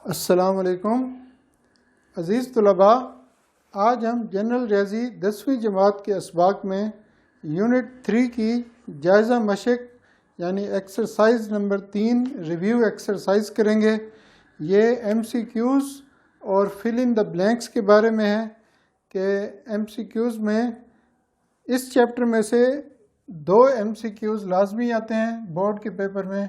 السلام علیکم عزیز طلباء، آج ہم جنرل ریاضی 10ویں جماعت کے اسباق میں یونٹ 3 کی جائزہ مشق یعنی ایکسرسائز نمبر 3 ریویو ایکسرسائز کریں گے۔ یہ ایم سی کیوز اور فل ان دا بلینکس کے بارے میں ہے کہ ایم سی کیوز میں اس چیپٹر میں سے 2 ایم سی کیوز لازمی آتے ہیں بورڈ کے پیپر میں،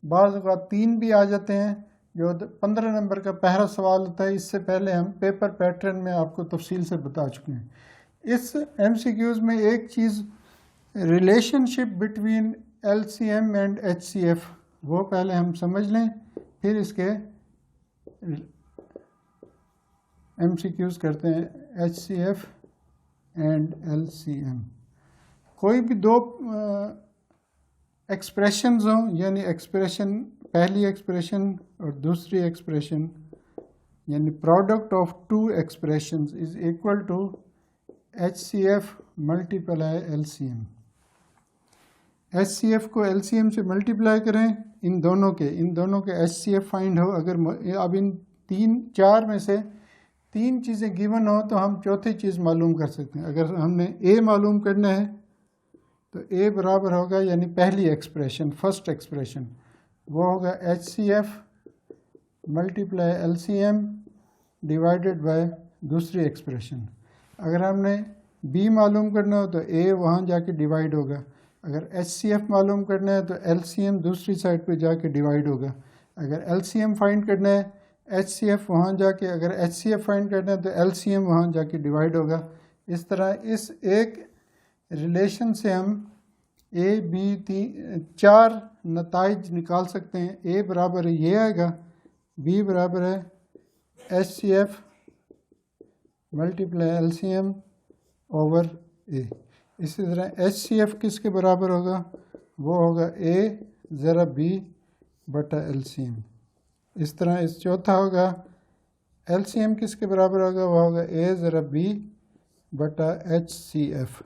بعض اوقات 3 بھی آ جاتے ہیں جو 15 نمبر کا پہلا سوال ہوتا ہے۔ اس سے پہلے ہم پیپر پیٹرن میں آپ کو تفصیل سے بتا چکے ہیں۔ اس ایم سی کیوز میں ایک چیز relationship between L C M and H C F, وہ پہلے ہم سمجھ لیں، پھر اس کے ایم سی کیوز کرتے ہیں H C F and L C M. کوئی بھی 2 ایکسپریشنز ہوں، یعنی ایکسپریشن پہلی ایکسپریشن اور دوسری ایکسپریشن، یعنی product of 2 expressions is equal to H C F multiply L C M. H C F کو ایل سی ایم سے ملٹیپلائی کریں، ان دونوں کے ایچ سی ایف فائنڈ ہو۔ اگر اب ان 4 میں سے 3 چیزیں گیون ہو تو ہم چوتھی چیز معلوم کر سکتے ہیں۔ اگر ہم نے اے معلوم کرنا ہے تو اے برابر ہوگا، یعنی پہلی ایکسپریشن فرسٹ ایکسپریشن، وہ ہوگا H C F multiply L C M divided by دوسری ایکسپریشن۔ اگر ہم نے بی معلوم کرنا ہو تو اے وہاں جا کے ڈیوائڈ ہوگا۔ اگر ایچ سی ایف معلوم کرنا ہے تو ایل سی ایم دوسری سائڈ پہ جا کے ڈیوائڈ ہوگا۔ اگر ایل سی ایم فائنڈ کرنا ہے ایچ سی ایف وہاں جا کے، اگر ایچ سی ایف فائنڈ کرنا ہے تو ایل سی ایم وہاں جا کے ڈیوائڈ ہوگا۔ اس طرح اس ایک ریلیشن سے ہم اے بی 4 نتائج نکال سکتے ہیں۔ اے برابر ہے یہ آئے گا، بی برابر ہے H C F multiply L C M over A. اسی طرح ایچ سی ایف کس کے برابر ہوگا؟ وہ ہوگا اے ضرب بی بٹا ایل سی ایم۔ اس طرح اس چوتھا ہوگا ایل سی ایم کس کے برابر ہوگا؟ وہ ہوگا اے ضرب بی بٹا ایچ سی ایف،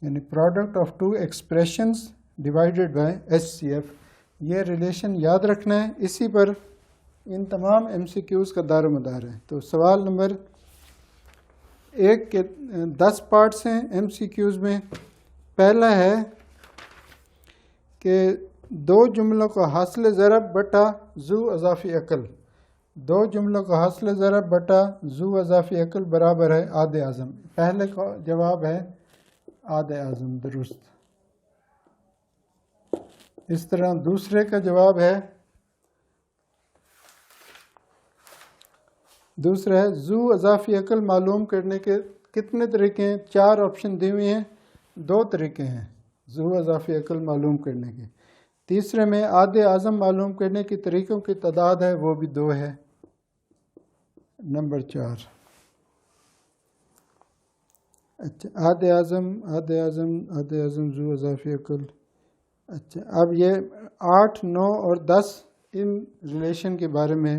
یعنی product of 2 expressions divided by H C F. یہ ریلیشن یاد رکھنا ہے، اسی پر ان تمام ایم سی کیوز کا دار و مدار ہے۔ تو سوال نمبر 1 کے 10 پارٹس ہیں ایم سی کیوز میں۔ پہلا ہے کہ 2 جملوں کا حاصل ضرب بٹا ذو اضافی عقل، 2 جملوں کا حاصل ضرب بٹا ذو اضافی عقل برابر ہے آد اعظم۔ پہلے کا جواب ہے آد اعظم، درست۔ اس طرح دوسرے کا جواب ہے، دوسرا ہے ذو اضافی عقل معلوم کرنے کے کتنے طریقے ہیں؟ 4 آپشن دی ہوئی ہیں، 2 طریقے ہیں ذو اضافی عقل معلوم کرنے کے۔ تیسرے میں آد اعظم معلوم کرنے کے طریقوں کی تعداد ہے، وہ بھی 2 ہے، نمبر 4۔ اچھا، آد اعظم ذو اضافی عقل۔ اچھا، اب یہ 8، 9 اور 10 ان ریلیشن کے بارے میں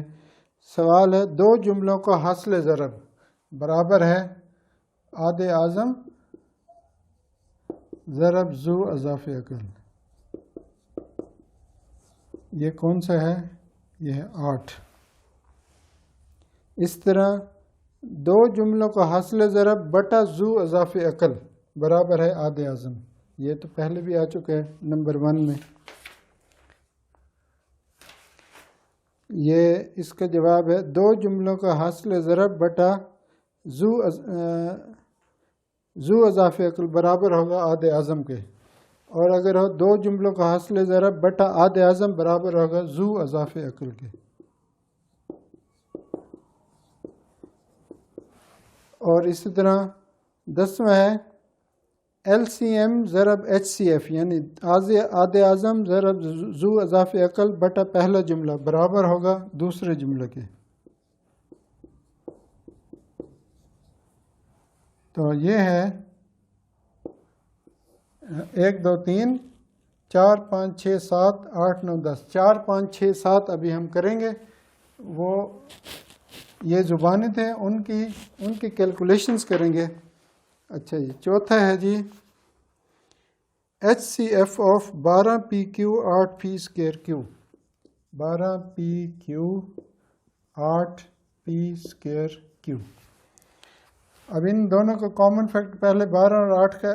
سوال ہے۔ 2 جملوں کا حاصل ضرب برابر ہے آد اعظم ضرب ذو اضافی عقل۔ یہ کون سا ہے؟ یہ ہے 8۔ اس طرح 2 جملوں کا حاصل ضرب بٹا ذو اضافی عقل برابر ہے آد اعظم۔ یہ تو پہلے بھی آ چکا ہے نمبر 1 میں۔ یہ اس کا جواب ہے 2 جملوں کا حاصل ضرب بٹا ذو اضافی عقل برابر ہوگا آد اعظم کے، اور اگر ہو 2 جملوں کا حاصل ضرب بٹا آد اعظم برابر ہوگا ذو اضافی عقل کے۔ اور اسی طرح 10واں ہے ایل سی ایم ضرب ایچ سی ایف، یعنی آد اعظم ضرب ذو اضافی عقل بٹا پہلا جملہ برابر ہوگا دوسرے جملے کے۔ تو یہ ہے 1 2 3 4 5 6 7 8 9 10، 4 5 6 7 ابھی ہم کریں گے، وہ یہ زبانیں تھے ان کی کیلکولیشنز کریں گے۔ اچھا جی، چوتھا ہے جی H C F of 12 P Q 8 P square Q, 12 P Q 8p²q. اب ان دونوں کا کامن فیکٹر پہلے 12 اور 8 کا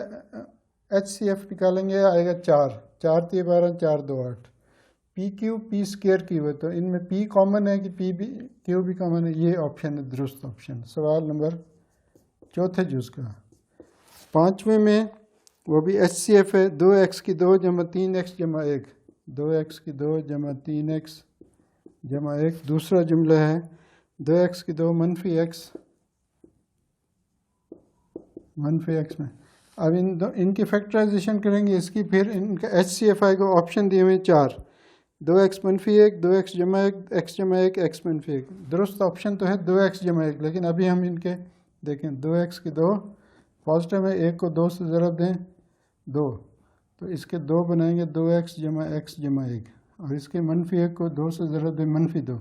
HCF نکالیں گے, آئے گا 4. 4 × 12 4 2 8. PQ p² ہے, تو ان میں P کامن ہے کہ Q بھی کامن ہے. یہ آپشن ہے درست آپشن, سوال نمبر چوتھے جز کا. پانچویں میں وہ بھی HCF ہے, 2x کی 2 جمع 3x جمع 1. 2x کی 2 جمع 3x جمع 1. دوسرا جملہ ہے 2x کی 2 منفی x میں. اب ان کی فیکٹرائزیشن کریں گے اس کی, پھر ان کا HCF آئے گا. آپشن دیے ہوئے 4, 2x منفی 1, 2x جمع 1, x جمع 1, x منفی 1. درست آپشن تو ہے 2x جمع 1, لیکن ابھی ہم ان کے دیکھیں 2x کی 2 پازیٹیو ہے, 1 کو 2 سے ضرب دیں 2, تو اس کے 2 بنائیں گے 2x جمع x جمع 1, اور اس کے منفی 1 کو 2 سے ضرب دیں منفی 2.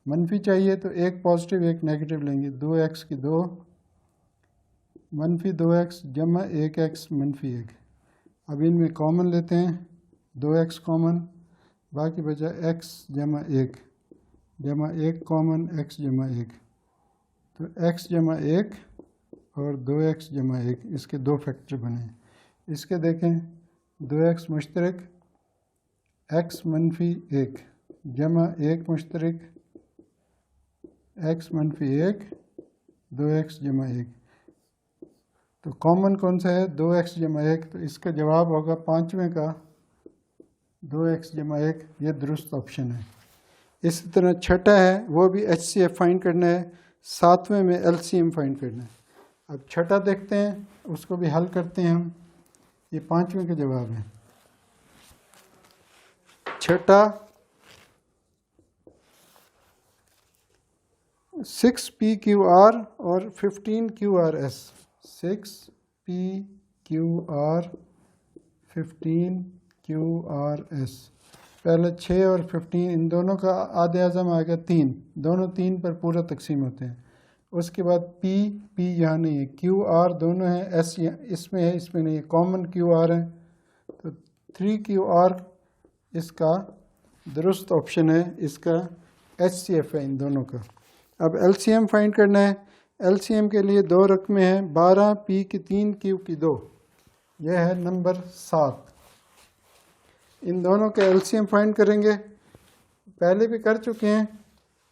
منفی چاہیے تو ایک پازیٹیو ایک نیگیٹو لیں گے. 2x کی 2 منفی 2x جمع 1x منفی 1. اب ان میں کامن لیتے ہیں, 2x کامن, باقی بچا x جمع 1 جمع 1 کامن x جمع 1, تو x جمع 1 اور 2x جمع 1, اس کے 2 فیکٹر بنے. اس کے دیکھیں 2x مشترک, x منفی 1 جمع 1 مشترک, x منفی 1 2x جمع 1. تو کامن کون سا ہے؟ 2x جمع 1, تو اس کا جواب ہوگا پانچویں کا 2x جمع 1. یہ درست آپشن ہے. اسی طرح چھٹا ہے, وہ بھی HCF فائنڈ کرنا ہے. ساتویں میں LCM فائنڈ کرنا ہے. اب چھٹا دیکھتے ہیں, اس کو بھی حل کرتے ہیں ہم. یہ پانچویں کا جواب ہے. چھٹا 6pqr اور 15qrs. 6pqr 15qrs. پہلے 6 اور 15 ان دونوں کا آدھے اعظم آ گیا 3, دونوں 3 پر پورا تقسیم ہوتے ہیں. اس کے بعد پی یہاں نہیں ہے, QR دونوں ہیں, S اس میں ہے اس میں نہیں ہے, کامن QR ہے, تو 3QR اس کا درست آپشن ہے. اس کا HCF ہے ان دونوں کا. اب LCM فائنڈ کرنا ہے. LCM کے لیے 2 رقمیں ہیں, 12 P کی 3 Q کی 2. یہ ہے نمبر 7. ان دونوں کا LCM فائنڈ کریں گے. پہلے بھی کر چکے ہیں,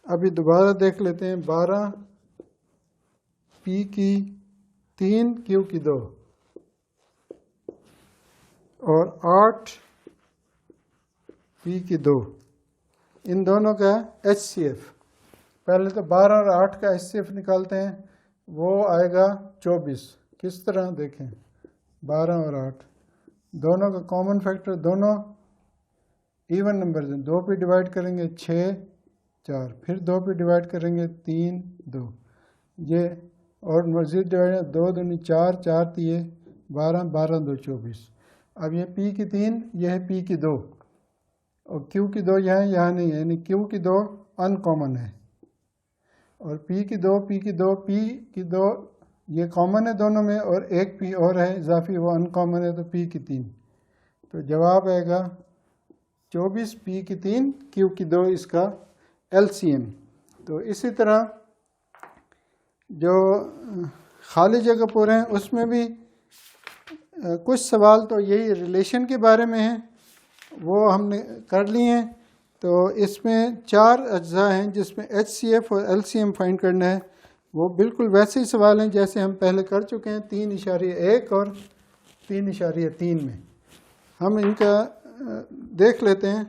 ابھی دوبارہ دیکھ لیتے ہیں. 12 P کی 3 Q کی 2 اور 8 P کی 2. ان دونوں کا HCF. پہلے تو 12 اور 8 کا HCF نکالتے ہیں, وہ آئے گا 24. کس طرح دیکھیں, 12 اور 8 دونوں کا کامن فیکٹر, دونوں ایون نمبرز ہیں. 2 پہ ڈیوائڈ کریں گے 6 4, پھر 2 پہ ڈیوائڈ کریں گے 3 2, یہ اور مزید ڈیوائڈ 2 2 4 4 3 12 12 2 24. اب یہ P کی 3, یہ ہے P کی 2, اور Q کی 2 یہاں نہیں ہے, یعنی Q کی 2 ان کامن ہے, اور P کی 2 P کی 2 P کی 2 یہ کامن ہے دونوں میں, اور ایک P اور ہے اضافی, وہ ان کامن ہے, تو P کی 3. تو جواب آئے گا 24 P کی 3 Q کی 2 اس کا LCM. تو اسی طرح جو خالی جگہ پورے ہیں اس میں بھی کچھ سوال تو یہی ریلیشن کے بارے میں ہیں, وہ ہم نے کر لی ہیں. تو اس میں 4 اجزاء ہیں جس میں HCF اور LCM فائنڈ کرنا ہے. وہ بالکل ویسے ہی سوال ہیں جیسے ہم پہلے کر چکے ہیں, 3.1 اور 3.3 میں. ہم ان کا دیکھ لیتے ہیں.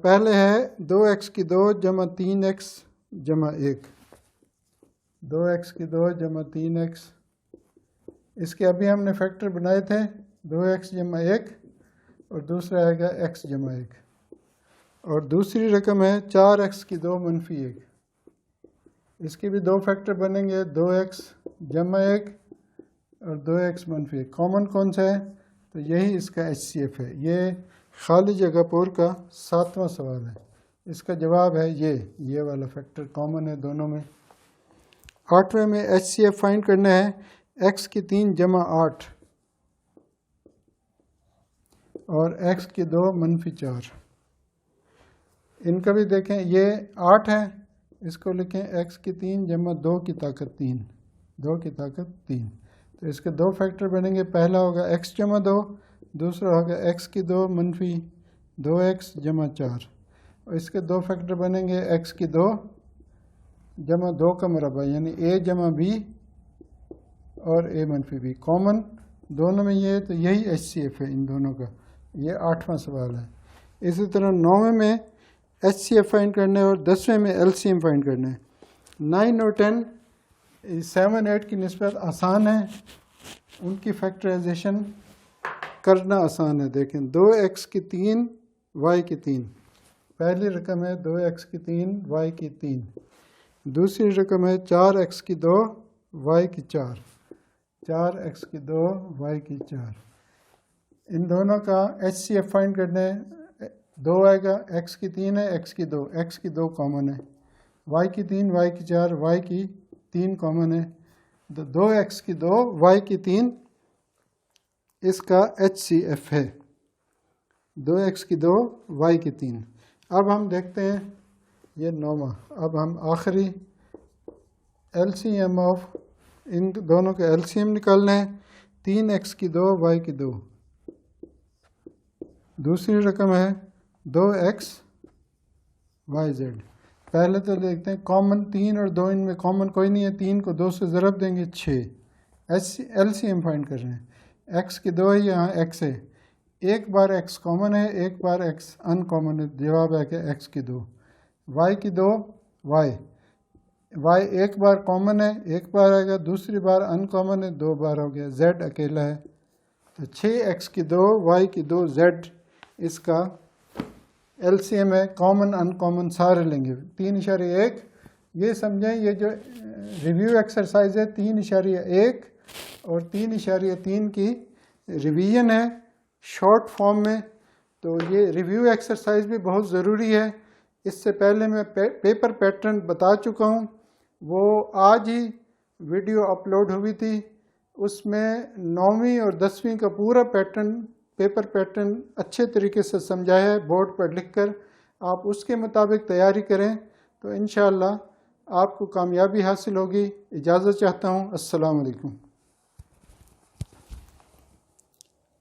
پہلے ہے 2x کی 2 جمع 3x جمع 1. 2x کی 2 جمع 3x, اس کے ابھی ہم نے فیکٹر بنائے تھے, 2x جمع 1 اور دوسرا آئے گا x جمع 1. اور دوسری رقم ہے 4x کی 2 منفی 1. اس کے بھی 2 فیکٹر بنیں گے, 2x جمع 1 اور 2x منفی 1. کامن کون سا ہے؟ تو یہی اس کا HCF ہے. یہ خالی جگہ پور کا 7واں سوال ہے. اس کا جواب ہے یہ والا فیکٹر کامن ہے دونوں میں. 8ویں میں HCF فائنڈ کرنا ہے. x کی 3 جمع 8 اور x کی 2 منفی 4. ان کا بھی دیکھیں, یہ 8 ہے, اس کو لکھیں x کی 3 جمع 2 کی طاقت 3، 2 کی طاقت 3. تو اس کے دو فیکٹر بنیں گے، پہلا ہوگا x جمع 2، دوسرا ہوگا x کی 2 منفی 2x جمع 4. اور اس کے دو فیکٹر بنیں گے x کی 2 جمع 2 کا مربع یعنی a جمع b اور a منفی b. کامن دونوں میں یہ ہے تو یہی HCF ہے ان دونوں کا. یہ 8واں سوال ہے. اسی طرح 9ویں میں HCF فائنڈ کرنا ہے اور 10ویں میں LCM فائنڈ کرنا ہے. 9 اور 10 7 8 کی نسبت آسان ہے، ان کی فیکٹرائزیشن کرنا آسان ہے. دیکھیں 2x کی 3 y کی 3، پہلی رقم ہے 2x کی 3 y کی 3، دوسری رقم ہے 4x کی 2 y کی 4، 4x کی 2 y کی 4. ان دونوں کا HCF فائنڈ کرنا ہے. 2 آئے گا، x کی 3 ہے، x کی 2، x کی 2 کامن ہے، y کی 3 y کی 4 y کی 3 کامن ہے. تو 2x کی 2 y کی 3 اس کا HCF ہے. 2x کی 2 y کی 3. اب ہم دیکھتے ہیں یہ 9واں. اب ہم آخری LCM آف ان دونوں کے LCM نکالنا ہے. 3x کی 2 y کی 2، دوسری رقم ہے 2x yz. پہلے تو دیکھتے ہیں کامن 3 اور 2 ان میں کامن کوئی نہیں ہے، 3 کو 2 سے ضرب دیں گے 6. LCM فائنڈ کر رہے ہیں. x کی 2 ہے، یہاں x ہے، ایک بار x کامن ہے، ایک بار x ان کامن ہے، جواب ہے کہ x کی 2. y کی 2 y ایک بار کامن ہے، ایک بار آئے گا، دوسری بار ان کامن ہے، 2 بار ہو گیا. z اکیلا ہے تو 6x کی 2 y کی 2 z اس کا LCM ہے. کامن ان کامن سارے لیں گے. 3.1 یہ سمجھیں یہ جو ریویو ایکسرسائز ہے 3.1 اور 3.3 کی ریویژن ہے شارٹ فارم میں. تو یہ ریویو ایکسرسائز بھی بہت ضروری ہے. اس سے پہلے میں پیپر پیٹرن بتا چکا ہوں، وہ آج ہی ویڈیو اپلوڈ ہوئی تھی. اس میں 9ویں اور 10ویں کا پورا پیپر پیٹرن اچھے طریقے سے سمجھایا ہے بورڈ پر لکھ کر. آپ اس کے مطابق تیاری کریں تو انشاءاللہ آپ کو کامیابی حاصل ہوگی. اجازت چاہتا ہوں. السلام علیکم.